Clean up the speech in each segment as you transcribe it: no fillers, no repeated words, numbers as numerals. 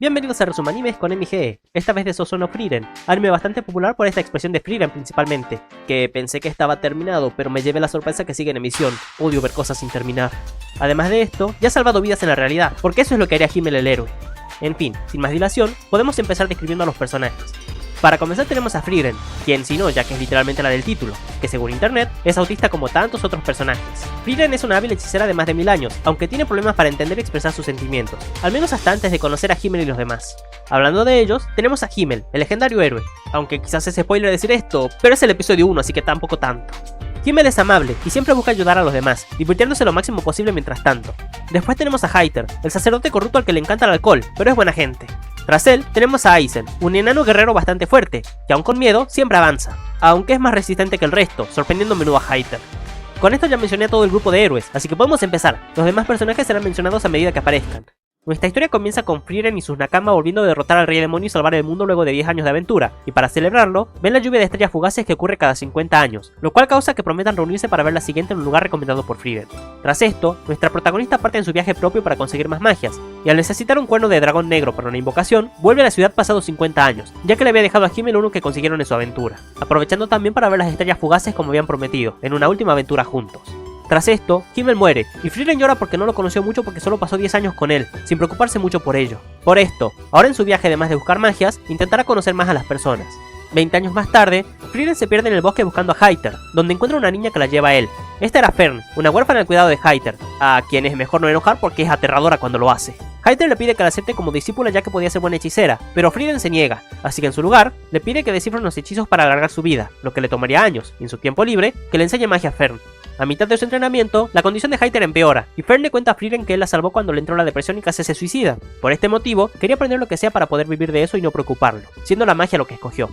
Bienvenidos a Resumo Animes con MG, esta vez de Sousou no Frieren, anime bastante popular por esta expresión de Frieren principalmente, que pensé que estaba terminado, pero me llevé la sorpresa que sigue en emisión. Odio ver cosas sin terminar. Además de esto, ya ha salvado vidas en la realidad, porque eso es lo que haría Himmel el héroe. En fin, sin más dilación, podemos empezar describiendo a los personajes. Para comenzar tenemos a Frieren, quien si no, ya que es literalmente la del título, que según internet, es autista como tantos otros personajes. Frieren es una hábil hechicera de más de 1000 años, aunque tiene problemas para entender y expresar sus sentimientos, al menos hasta antes de conocer a Himmel y los demás. Hablando de ellos, tenemos a Himmel, el legendario héroe, aunque quizás es spoiler decir esto, pero es el episodio 1, así que tampoco tanto. Himmel es amable y siempre busca ayudar a los demás, divirtiéndose lo máximo posible mientras tanto. Después tenemos a Hayter, el sacerdote corrupto al que le encanta el alcohol, pero es buena gente. Tras él, tenemos a Aizen, un enano guerrero bastante fuerte, que aun con miedo, siempre avanza, aunque es más resistente que el resto, sorprendiendo a menudo a Hayter. Con esto ya mencioné a todo el grupo de héroes, así que podemos empezar, los demás personajes serán mencionados a medida que aparezcan. Nuestra historia comienza con Frieren y sus Nakama volviendo a derrotar al rey demonio y salvar el mundo luego de 10 años de aventura, y para celebrarlo, ven la lluvia de estrellas fugaces que ocurre cada 50 años, lo cual causa que prometan reunirse para ver la siguiente en un lugar recomendado por Frieren. Tras esto, nuestra protagonista parte en su viaje propio para conseguir más magias, y al necesitar un cuerno de dragón negro para una invocación, vuelve a la ciudad pasados 50 años, ya que le había dejado a Himmel uno que consiguieron en su aventura, aprovechando también para ver las estrellas fugaces como habían prometido, en una última aventura juntos. Tras esto, Himmel muere, y Frieren llora porque no lo conoció mucho porque solo pasó 10 años con él, sin preocuparse mucho por ello. Por esto, ahora en su viaje además de buscar magias, intentará conocer más a las personas. 20 años más tarde, Frieren se pierde en el bosque buscando a Hayter, donde encuentra una niña que la lleva a él. Esta era Fern, una huérfana al cuidado de Hayter, a quien es mejor no enojar porque es aterradora cuando lo hace. Hayter le pide que la acepte como discípula ya que podía ser buena hechicera, pero Frieren se niega, así que en su lugar, le pide que descifre unos hechizos para alargar su vida, lo que le tomaría años, y en su tiempo libre, que le enseñe magia a Fern. A mitad de su entrenamiento, la condición de Hayter empeora, y Fern le cuenta a Frieren que él la salvó cuando le entró la depresión y casi se suicida. Por este motivo, quería aprender lo que sea para poder vivir de eso y no preocuparlo, siendo la magia lo que escogió.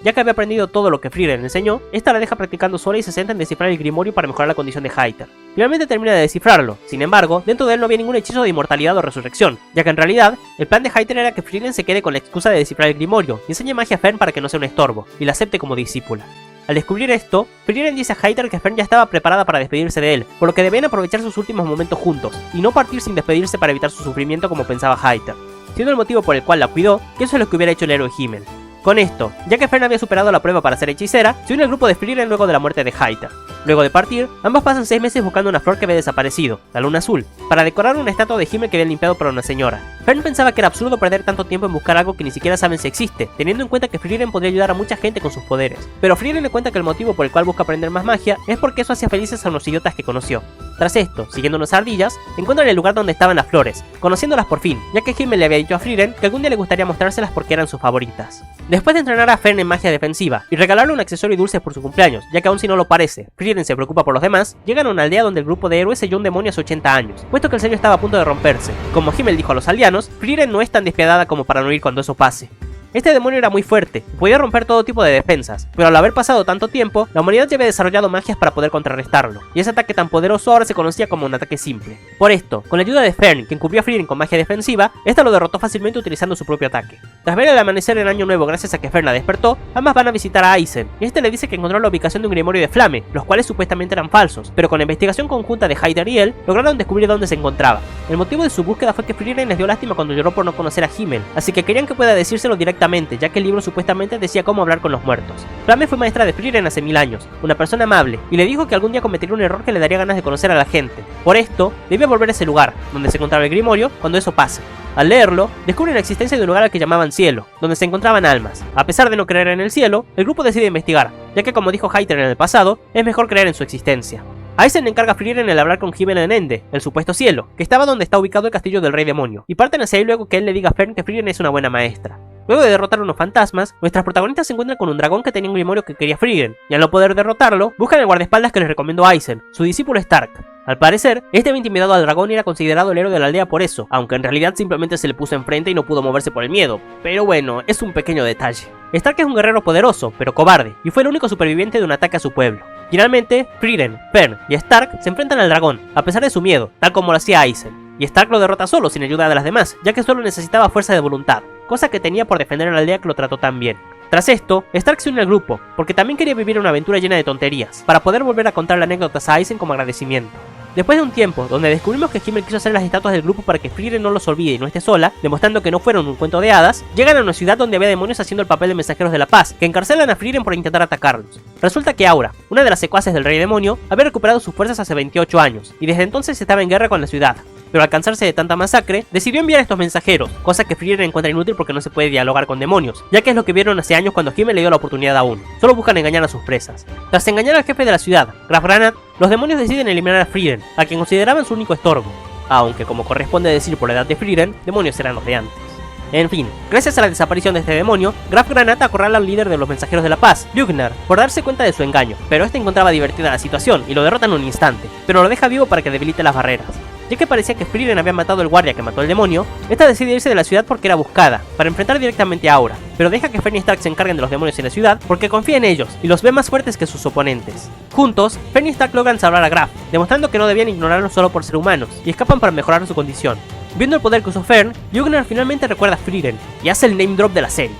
Ya que había aprendido todo lo que Frieren le enseñó, esta la deja practicando sola y se centra en descifrar el grimorio para mejorar la condición de Hayter. Finalmente termina de descifrarlo, sin embargo, dentro de él no había ningún hechizo de inmortalidad o resurrección, ya que en realidad, el plan de Hayter era que Frieren se quede con la excusa de descifrar el grimorio y enseñe magia a Fern para que no sea un estorbo, y la acepte como discípula. Al descubrir esto, Frieren dice a Hayter que Fern ya estaba preparada para despedirse de él, por lo que debían aprovechar sus últimos momentos juntos, y no partir sin despedirse para evitar su sufrimiento como pensaba Hayter, siendo el motivo por el cual la cuidó, que eso es lo que hubiera hecho el héroe Himmel. Con esto, ya que Fern había superado la prueba para ser hechicera, se une al grupo de Frieren luego de la muerte de Hayter. Luego de partir, ambos pasan 6 meses buscando una flor que había desaparecido, la luna azul, para decorar una estatua de Himmel que habían limpiado para una señora. Fern pensaba que era absurdo perder tanto tiempo en buscar algo que ni siquiera saben si existe, teniendo en cuenta que Frieren podría ayudar a mucha gente con sus poderes. Pero Frieren le cuenta que el motivo por el cual busca aprender más magia es porque eso hacía felices a unos idiotas que conoció. Tras esto, siguiendo unas ardillas, encuentran el lugar donde estaban las flores, conociéndolas por fin, ya que Himmel le había dicho a Frieren que algún día le gustaría mostrárselas porque eran sus favoritas. Después de entrenar a Fern en magia defensiva y regalarle un accesorio y dulces por su cumpleaños, ya que aún si no lo parece, Frieren se preocupa por los demás, llegan a una aldea donde el grupo de héroes selló un demonio hace 80 años, puesto que el sello estaba a punto de romperse. Como Himmel dijo a los aldeanos, Frieren no es tan despiadada como para no ir cuando eso pase. Este demonio era muy fuerte, y podía romper todo tipo de defensas, pero al haber pasado tanto tiempo, la humanidad ya había desarrollado magias para poder contrarrestarlo, y ese ataque tan poderoso ahora se conocía como un ataque simple. Por esto, con la ayuda de Fern, quien cubrió a Frieren con magia defensiva, esta lo derrotó fácilmente utilizando su propio ataque. Tras ver el amanecer en Año Nuevo gracias a que Fern la despertó, ambas van a visitar a Aizen, y este le dice que encontró la ubicación de un grimorio de Flame, los cuales supuestamente eran falsos, pero con la investigación conjunta de Hayter y él, lograron descubrir dónde se encontraba. El motivo de su búsqueda fue que Frieren les dio lástima cuando lloró por no conocer a Himmel, así que querían que pueda decírselo directamente, ya que el libro supuestamente decía cómo hablar con los muertos. Flame fue maestra de Frieren hace 1000 años, una persona amable, y le dijo que algún día cometería un error que le daría ganas de conocer a la gente. Por esto, debía volver a ese lugar, donde se encontraba el grimorio, cuando eso pase. Al leerlo, descubren la existencia de un lugar al que llamaban Cielo, donde se encontraban almas. A pesar de no creer en el cielo, el grupo decide investigar, ya que como dijo Hayter en el pasado, es mejor creer en su existencia. Aizen encarga a Frieren el hablar con Himmel en Ende, el supuesto cielo, que estaba donde está ubicado el castillo del rey demonio, y parten hacia ahí luego que él le diga a Fern que Frieren es una buena maestra. Luego de derrotar a unos fantasmas, nuestras protagonistas se encuentran con un dragón que tenía un grimorio que quería Frieren, y al no poder derrotarlo, buscan el guardaespaldas que les recomendó Aizen, su discípulo Stark. Al parecer, este había intimidado al dragón y era considerado el héroe de la aldea por eso, aunque en realidad simplemente se le puso enfrente y no pudo moverse por el miedo, pero bueno, es un pequeño detalle. Stark es un guerrero poderoso, pero cobarde, y fue el único superviviente de un ataque a su pueblo. Finalmente, Frieren, Fern y Stark se enfrentan al dragón, a pesar de su miedo, tal como lo hacía Aizen, y Stark lo derrota solo sin ayuda de las demás, ya que solo necesitaba fuerza de voluntad, cosa que tenía por defender a la aldea que lo trató tan bien. Tras esto, Stark se une al grupo, porque también quería vivir una aventura llena de tonterías, para poder volver a contarle anécdotas a Aizen como agradecimiento. Después de un tiempo, donde descubrimos que Himmel quiso hacer las estatuas del grupo para que Frieren no los olvide y no esté sola, demostrando que no fueron un cuento de hadas, llegan a una ciudad donde había demonios haciendo el papel de mensajeros de la paz, que encarcelan a Frieren por intentar atacarlos. Resulta que Aura, una de las secuaces del rey demonio, había recuperado sus fuerzas hace 28 años, y desde entonces estaba en guerra con la ciudad. Pero al cansarse de tanta masacre, decidió enviar a estos mensajeros, cosa que Frieren encuentra inútil porque no se puede dialogar con demonios, ya que es lo que vieron hace años cuando Himmel le dio la oportunidad aún. Solo buscan engañar a sus presas. Tras engañar al jefe de la ciudad, Graf Granat, los demonios deciden eliminar a Frieren, a quien consideraban su único estorbo. Aunque, como corresponde decir por la edad de Frieren, demonios eran los de antes. En fin, gracias a la desaparición de este demonio, Graf Granat acorrala al líder de los mensajeros de la paz, Lugnar, por darse cuenta de su engaño, pero este encontraba divertida la situación y lo derrota en un instante, pero lo deja vivo para que debilite las barreras. Ya que parecía que Frieren había matado al guardia que mató al demonio, esta decide irse de la ciudad porque era buscada, para enfrentar directamente a Aura, pero deja que Fern y Stark se encarguen de los demonios en la ciudad porque confía en ellos y los ve más fuertes que sus oponentes. Juntos, Fern y Stark logran salvar a Graf, demostrando que no debían ignorarlo solo por ser humanos, y escapan para mejorar su condición. Viendo el poder que usó Fern, Lugnar finalmente recuerda a Frieren, y hace el name drop de la serie,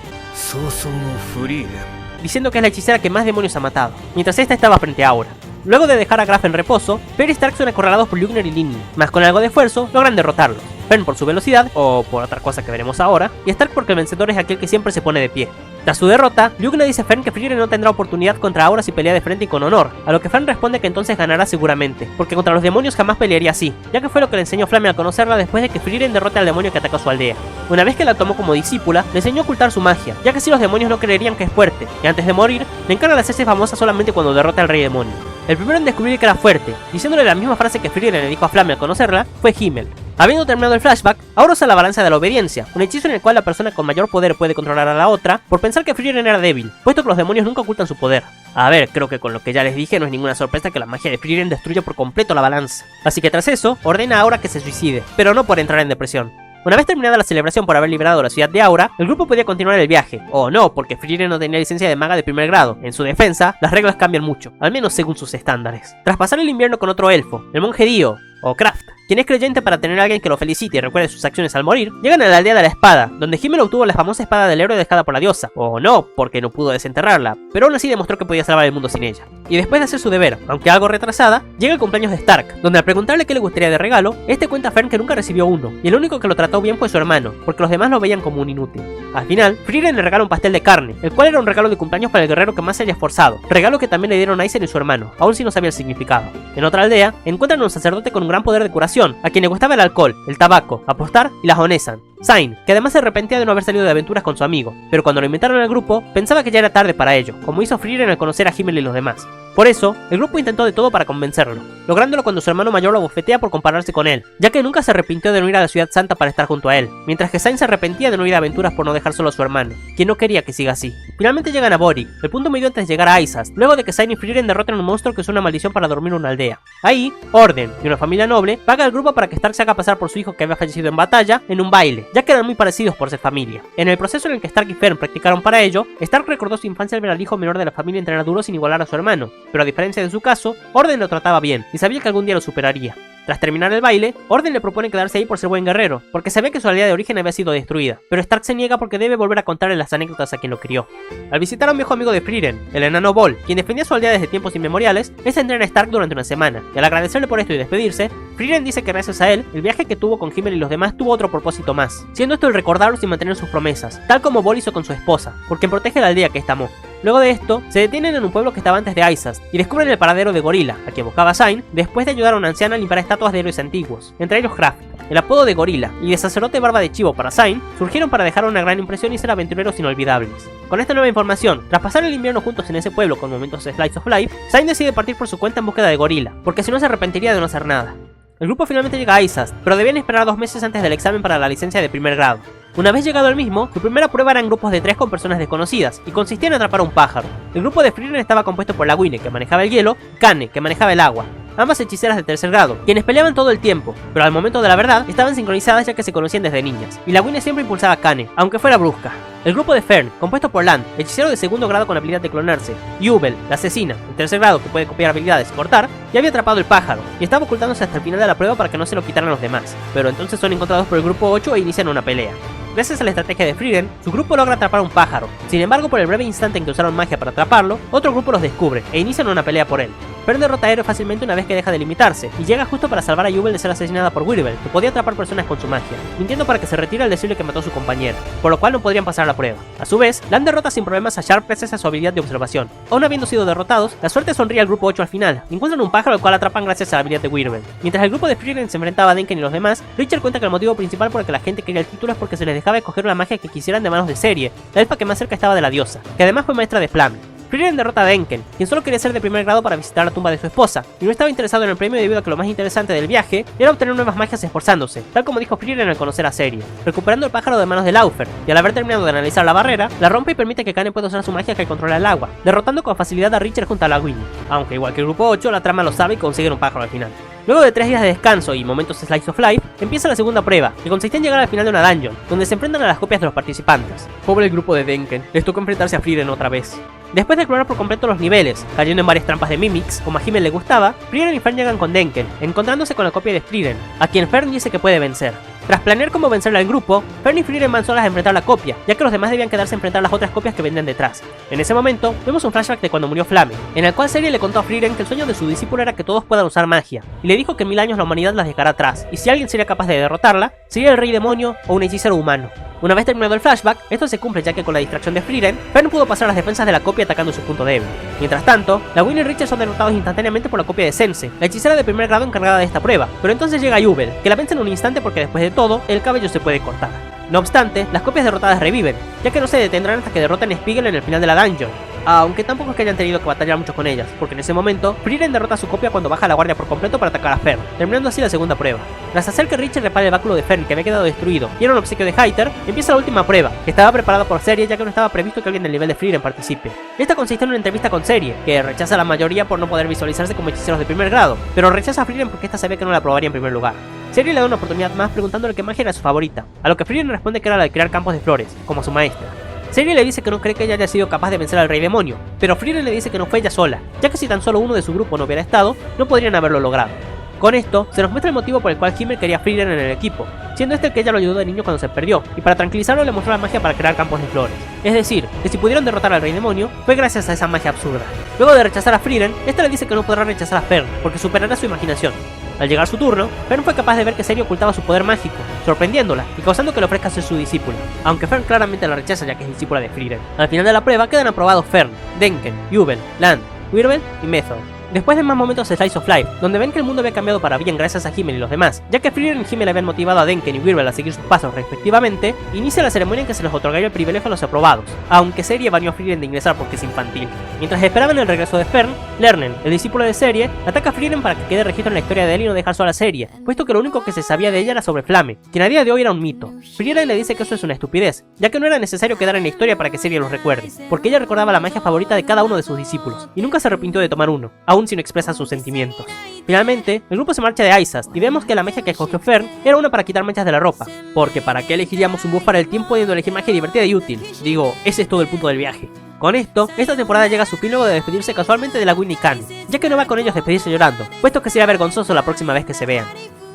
diciendo que es la hechicera que más demonios ha matado, mientras esta estaba frente a Aura. Luego de dejar a Graf en reposo, Fern y Stark son acorralados por Lugnar y Linni, mas con algo de esfuerzo logran derrotarlos. Fern por su velocidad, o por otra cosa que veremos ahora, y Stark porque el vencedor es aquel que siempre se pone de pie. Tras su derrota, Lugnar dice a Fern que Frieren no tendrá oportunidad contra Aura si pelea de frente y con honor, a lo que Fern responde que entonces ganará seguramente, porque contra los demonios jamás pelearía así, ya que fue lo que le enseñó Flamme al conocerla después de que Frieren derrote al demonio que atacó su aldea. Una vez que la tomó como discípula, le enseñó a ocultar su magia, ya que así los demonios no creerían que es fuerte, y antes de morir, le encarga de hacerse famosa solamente cuando derrota al rey demonio. El primero en descubrir que era fuerte, diciéndole la misma frase que Frieren le dijo a Flamme al conocerla, fue Himmel. Habiendo terminado el flashback, ahora usa la balanza de la obediencia, un hechizo en el cual la persona con mayor poder puede controlar a la otra por pensar que Frieren era débil, puesto que los demonios nunca ocultan su poder. A ver, creo que con lo que ya les dije no es ninguna sorpresa que la magia de Frieren destruya por completo la balanza. Así que tras eso, ordena a Aura que se suicide, pero no por entrar en depresión. Una vez terminada la celebración por haber liberado la ciudad de Aura, el grupo podía continuar el viaje, o no, porque Frieren no tenía licencia de maga de primer grado. En su defensa, las reglas cambian mucho, al menos según sus estándares. Tras pasar el invierno con otro elfo, el monje Dio, o Kraft, quien es creyente para tener a alguien que lo felicite y recuerde sus acciones al morir, llegan a la aldea de la espada, donde Himmel obtuvo la famosa espada del héroe dejada por la diosa, o no, porque no pudo desenterrarla, pero aún así demostró que podía salvar el mundo sin ella. Y después de hacer su deber, aunque algo retrasada, llega el cumpleaños de Stark, donde al preguntarle qué le gustaría de regalo, este cuenta a Fern que nunca recibió uno, y el único que lo trató bien fue su hermano, porque los demás lo veían como un inútil. Al final, Frieren le regala un pastel de carne, el cual era un regalo de cumpleaños para el guerrero que más se haya esforzado, regalo que también le dieron a Aizen y su hermano, aún si no sabía el significado. En otra aldea, encuentran a un sacerdote con un gran poder de curación, a quien le gustaba el alcohol, el tabaco, apostar y las Onesan. Zain, que además se arrepentía de no haber salido de aventuras con su amigo, pero cuando lo invitaron al grupo, pensaba que ya era tarde para ello, como hizo Frieren al conocer a Himmel y los demás. Por eso, el grupo intentó de todo para convencerlo, lográndolo cuando su hermano mayor lo bofetea por compararse con él, ya que nunca se arrepintió de no ir a la ciudad santa para estar junto a él, mientras que Zain se arrepentía de no ir a aventuras por no dejar solo a su hermano, quien no quería que siga así. Finalmente llegan a Bori, el punto medio antes de llegar a Isas, luego de que Zain y Frieren derroten a un monstruo que usó una maldición para dormir en una aldea. Ahí, Orden, de una familia noble, paga al grupo para que Stark se haga pasar por su hijo que había fallecido en batalla, en un baile, ya que eran muy parecidos por ser familia. En el proceso en el que Stark y Fern practicaron para ello, Stark recordó su infancia al ver al hijo menor de la familia entrenar duro sin igualar a su hermano, pero a diferencia de su caso, Orden lo trataba bien, y sabía que algún día lo superaría. Tras terminar el baile, Orden le propone quedarse ahí por ser buen guerrero, porque sabía que su aldea de origen había sido destruida, pero Stark se niega porque debe volver a contarle las anécdotas a quien lo crió. Al visitar a un viejo amigo de Frieren, el enano Bol, quien defendía su aldea desde tiempos inmemoriales, este entrena a Stark durante una semana, y al agradecerle por esto y despedirse, Frieren dice que gracias a él, el viaje que tuvo con Himmel y los demás tuvo otro propósito más, siendo esto el recordarlos y mantener sus promesas, tal como Bol hizo con su esposa, porque protege la aldea que esta amó. Luego de esto, se detienen en un pueblo que estaba antes de Isas, y descubren el paradero de Gorila, a quien buscaba Zain, después de ayudar a una anciana a limpiar estatuas de héroes antiguos, entre ellos Kraft. El apodo de Gorila y de sacerdote barba de chivo para Zain surgieron para dejar una gran impresión y ser aventureros inolvidables. Con esta nueva información, tras pasar el invierno juntos en ese pueblo con momentos de Slice of Life, Zain decide partir por su cuenta en búsqueda de Gorila, porque si no se arrepentiría de no hacer nada. El grupo finalmente llega a Isas, pero debían esperar 2 meses antes del examen para la licencia de primer grado. Una vez llegado al mismo, su primera prueba era en grupos de 3 con personas desconocidas, y consistía en atrapar a un pájaro. El grupo de Frieren estaba compuesto por Lawine, que manejaba el hielo, y Kane, que manejaba el agua, ambas hechiceras de tercer grado, quienes peleaban todo el tiempo, pero al momento de la verdad estaban sincronizadas ya que se conocían desde niñas, y Lawine siempre impulsaba a Kane, aunque fuera brusca. El grupo de Fern, compuesto por Land, hechicero de segundo grado con la habilidad de clonarse, y Ubel, la asesina, de tercer grado que puede copiar habilidades y cortar, ya había atrapado el pájaro, y estaba ocultándose hasta el final de la prueba para que no se lo quitaran los demás, pero entonces son encontrados por el grupo 8 e inician una pelea. Gracias a la estrategia de Frieren, su grupo logra atrapar a un pájaro. Sin embargo, por el breve instante en que usaron magia para atraparlo, otro grupo los descubre e inician una pelea por él. Fern derrota a Aero fácilmente una vez que deja de limitarse, y llega justo para salvar a Yubel de ser asesinada por Weevil, que podía atrapar personas con su magia, mintiendo para que se retire al decirle que mató a su compañero, por lo cual no podrían pasar la prueba. A su vez, Lan derrota sin problemas a Sharp gracias a su habilidad de observación. Aún habiendo sido derrotados, la suerte sonríe al grupo 8 al final, y encuentran un pájaro al cual atrapan gracias a la habilidad de Weevil. Mientras el grupo de Frieren se enfrentaba a Denken y los demás, Richard cuenta que el motivo principal por el que la gente quería el título es porque se les dejaba escoger una magia que quisieran de manos de Serie, la elfa que más cerca estaba de la diosa, que además fue maestra de Flamme. Frieren derrota a Denken, quien solo quería ser de primer grado para visitar la tumba de su esposa, y no estaba interesado en el premio debido a que lo más interesante del viaje era obtener nuevas magias esforzándose, tal como dijo Frieren al conocer a Serie, recuperando el pájaro de manos de Laufer, y al haber terminado de analizar la barrera, la rompe y permite que Kanen pueda usar su magia que controla el agua, derrotando con facilidad a Richard junto a la Winnie, aunque igual que el grupo 8, la trama lo sabe y consiguen un pájaro al final. Luego de 3 días de descanso y momentos Slice of Life, empieza la segunda prueba, que consiste en llegar al final de una dungeon, donde se enfrentan a las copias de los participantes. Pobre el grupo de Denken, les tocó enfrentarse a Frieren otra vez. Después de explorar por completo los niveles, cayendo en varias trampas de Mimics, como a Himmel le gustaba, Frieren y Fern llegan con Denken, encontrándose con la copia de Frieren, a quien Fern dice que puede vencer. Tras planear cómo vencerle al grupo, Fern y Frieren van solas a enfrentar la copia, ya que los demás debían quedarse a enfrentar las otras copias que vendrían detrás. En ese momento, vemos un flashback de cuando murió Flamme, en el cual Serie le contó a Frieren que el sueño de su discípulo era que todos puedan usar magia, y le dijo que en 1000 años la humanidad las dejará atrás, y si alguien sería capaz de derrotarla, sería el rey demonio o un hechicero humano. Una vez terminado el flashback, esto se cumple ya que con la distracción de Frieren, Fern pudo pasar las defensas de la copia atacando su punto débil. Mientras tanto, la Winnie y Richard son derrotados instantáneamente por la copia de Sense, la hechicera de primer grado encargada de esta prueba, pero entonces llega Yubel, que la vence en un instante porque después de todo, el cabello se puede cortar. No obstante, las copias derrotadas reviven, ya que no se detendrán hasta que derroten a Spiegel en el final de la dungeon, aunque tampoco es que hayan tenido que batallar mucho con ellas, porque en ese momento, Frieren derrota a su copia cuando baja la guardia por completo para atacar a Fern, terminando así la segunda prueba. Tras hacer que Richard repare el báculo de Fern que había quedado destruido y era un obsequio de Hayter, empieza la última prueba, que estaba preparada por Serie ya que no estaba previsto que alguien del nivel de Frieren participe. Esta consiste en una entrevista con Serie, que rechaza a la mayoría por no poder visualizarse como hechiceros de primer grado, pero rechaza a Frieren porque esta sabía que no la aprobaría en primer lugar. Serie le da una oportunidad más preguntándole qué magia era su favorita, a lo que Frieren responde que era la de crear campos de flores, como su maestra. Serie le dice que no cree que ella haya sido capaz de vencer al rey demonio, pero Frieren le dice que no fue ella sola, ya que si tan solo uno de su grupo no hubiera estado, no podrían haberlo logrado. Con esto, se nos muestra el motivo por el cual Himmel quería a Frieren en el equipo, siendo este el que ella lo ayudó de niño cuando se perdió, y para tranquilizarlo le mostró la magia para crear campos de flores. Es decir, que si pudieron derrotar al rey demonio, fue gracias a esa magia absurda. Luego de rechazar a Frieren, esta le dice que no podrá rechazar a Fern, porque superará su imaginación. Al llegar su turno, Fern fue capaz de ver que Serie ocultaba su poder mágico, sorprendiéndola y causando que le ofrezca ser su discípula, aunque Fern claramente la rechaza ya que es discípula de Frieren. Al final de la prueba quedan aprobados Fern, Denken, Yubel, Lan, Weevil y Method. Después de más momentos de Slice of Life, donde ven que el mundo había cambiado para bien gracias a Himmel y los demás, ya que Frieren y Himmel habían motivado a Denken y Weevil a seguir sus pasos respectivamente, inicia la ceremonia en que se les otorgaría el privilegio a los aprobados, aunque Serie baneó a Frieren de ingresar porque es infantil. Mientras esperaban el regreso de Fern, Lernen, el discípulo de Serie, ataca a Frieren para que quede registro en la historia de él y no dejar sola a Serie, puesto que lo único que se sabía de ella era sobre Flamme, quien a día de hoy era un mito. Frieren le dice que eso es una estupidez, ya que no era necesario quedar en la historia para que Serie los recuerde, porque ella recordaba la magia favorita de cada uno de sus discípulos, y nunca se arrepintió de tomar uno, aun si no expresa sus sentimientos. Finalmente, el grupo se marcha de Aisas y vemos que la magia que escogió Fern era una para quitar manchas de la ropa, porque ¿para qué elegiríamos un buff para el tiempo pudiendo elegir magia divertida y útil? Digo, ese es todo el punto del viaje. Con esto, esta temporada llega a su fin luego de despedirse casualmente de la Winnie Khan, ya que no va con ellos a despedirse llorando, puesto que sería vergonzoso la próxima vez que se vean.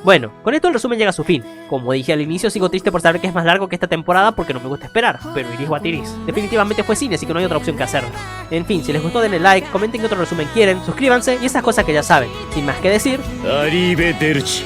Bueno, con esto el resumen llega a su fin. Como dije al inicio, sigo triste por saber que es más largo que esta temporada porque no me gusta esperar, pero iris what iris. Definitivamente fue cine, así que no hay otra opción que hacerlo. En fin, si les gustó denle like, comenten qué otro resumen quieren, suscríbanse y esas cosas que ya saben. Sin más que decir... Arrivederci.